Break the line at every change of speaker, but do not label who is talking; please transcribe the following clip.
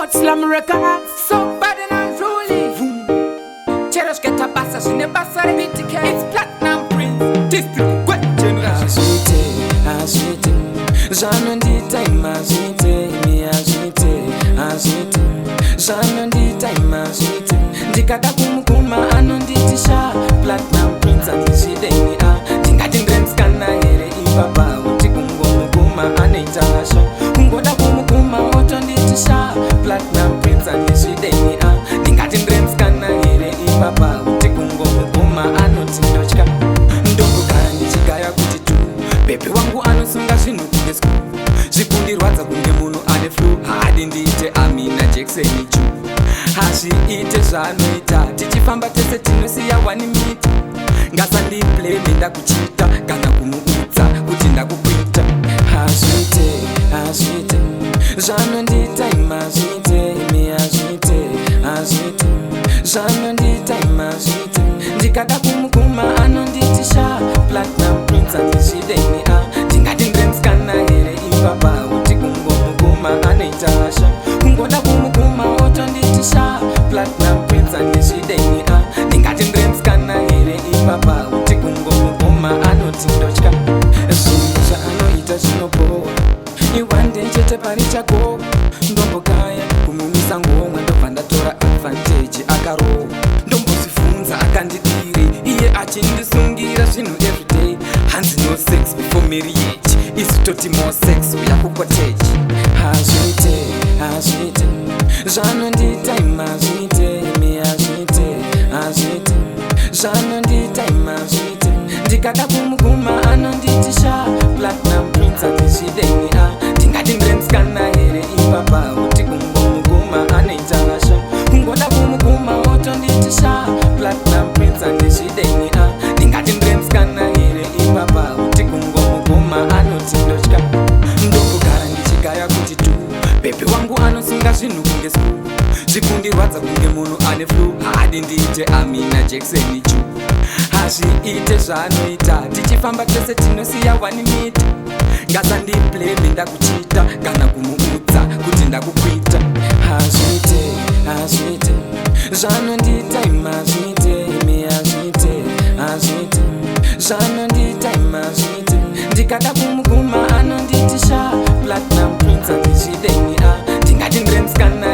But slam record, so bad and unruly. Cheros get a bassa, she never saw the BTK. It's platinum prince, this the great generation.
Agite, já não dita imagite, me agite, já não dita imagite. De cada kuma anonditisha, platinum prince antisideni a. Tingati ndrens kana here ipapa, uti kuma aneitasha. Ungoda kuma otonditisha, platinum prince antisideni a. Tingati ndrens kana here ipapa, uti kuma anotindochka. Ndongo kandi chigaya kuti tu. Pepe wangu anosunga zvinhu kunge sku. Zvikundirwadza kunge munhu ane flu. Hadi ndiite Amina Jackson chu. Hazviite zvanoita. Tichifamba tese tinosiya 1 minute. Ngasandiblame ndakuchita kana kumuudza kuti ndakukwita. Hazviite zvanondita imazviite, imi hazviite zvanondita imazviite. Ndikada kumukuma anonditisha, platinum prince andizvideni a. Tingati ndrenskana here ipapa, uti kungomukuma anoitasha. Kungoda kumukuma otonditisha, platinum prince andizvideni a. Ndingati ndrenskana here ipapa, uti kungomukuma anotindotya. Zvinhu zvaanoita zvinobohwa, iwande chete pari chako. Ndombokaya kumumisa ngomwa, ndobva ndatora advantage akarohwa. Ndombozvifunza akandidire, iye achindisungira zvinhu everyday. Hanzi no sex before marriage, isi toti more sex uya kucottage. Hazviite zvanondita imazviite, imi hazviite zvanondita imazviite. Ndikada kumukuma anonditisha, platinum prince andizvideni a. Tingati ndrenskana here ipapa, uti kungomukuma anoitasha. Kungoda kumukuma otonditisha, platinum prince andizvideni a. Ndingati ndrenskana here ipapa, uti kungomukuma anotindotya. Ndokugara ndichigaya kuti tu. Pepe wangu anosunga zvinhu kunge sku. Zvikundirwadza kunge munhu ane flu. Hadi ndiite Amina Jackson chu. Hazviite zvanoita. Tichifamba tese tinosiya 1 minute. Ngasandiblame ndakuchita kana kumuudza kuti ndakukwita. Hazviite zvanondita imazviite, imi hazviite zvanondita imazviite. Ndikada kumukuma anonditisha, platinum prince andizvideni a. Tingati ndrenskana